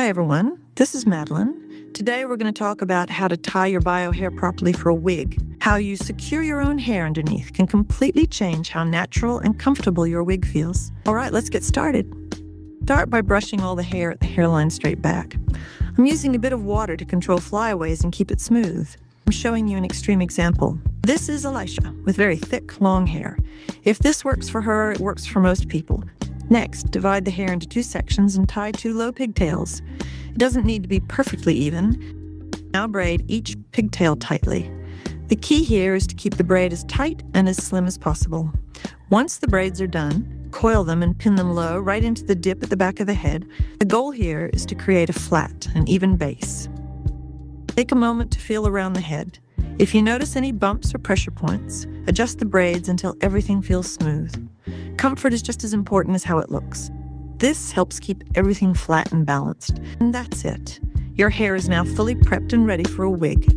Hi everyone, this is Madeline. Today we're going to talk about how to tie your bio hair properly for a wig. How you secure your own hair underneath can completely change how natural and comfortable your wig feels. All right, let's get started. Start by brushing all the hair at the hairline straight back. I'm using a bit of water to control flyaways and keep it smooth. I'm showing you an extreme example. This is Elisha with very thick, long hair. If this works for her, it works for most people. Next, divide the hair into 2 sections and tie 2 low pigtails. It doesn't need to be perfectly even. Now braid each pigtail tightly. The key here is to keep the braid as tight and as slim as possible. Once the braids are done, coil them and pin them low right into the dip at the back of the head. The goal here is to create a flat and even base. Take a moment to feel around the head. If you notice any bumps or pressure points, adjust the braids until everything feels smooth. Comfort is just as important as how it looks. This helps keep everything flat and balanced. And that's it. Your hair is now fully prepped and ready for a wig.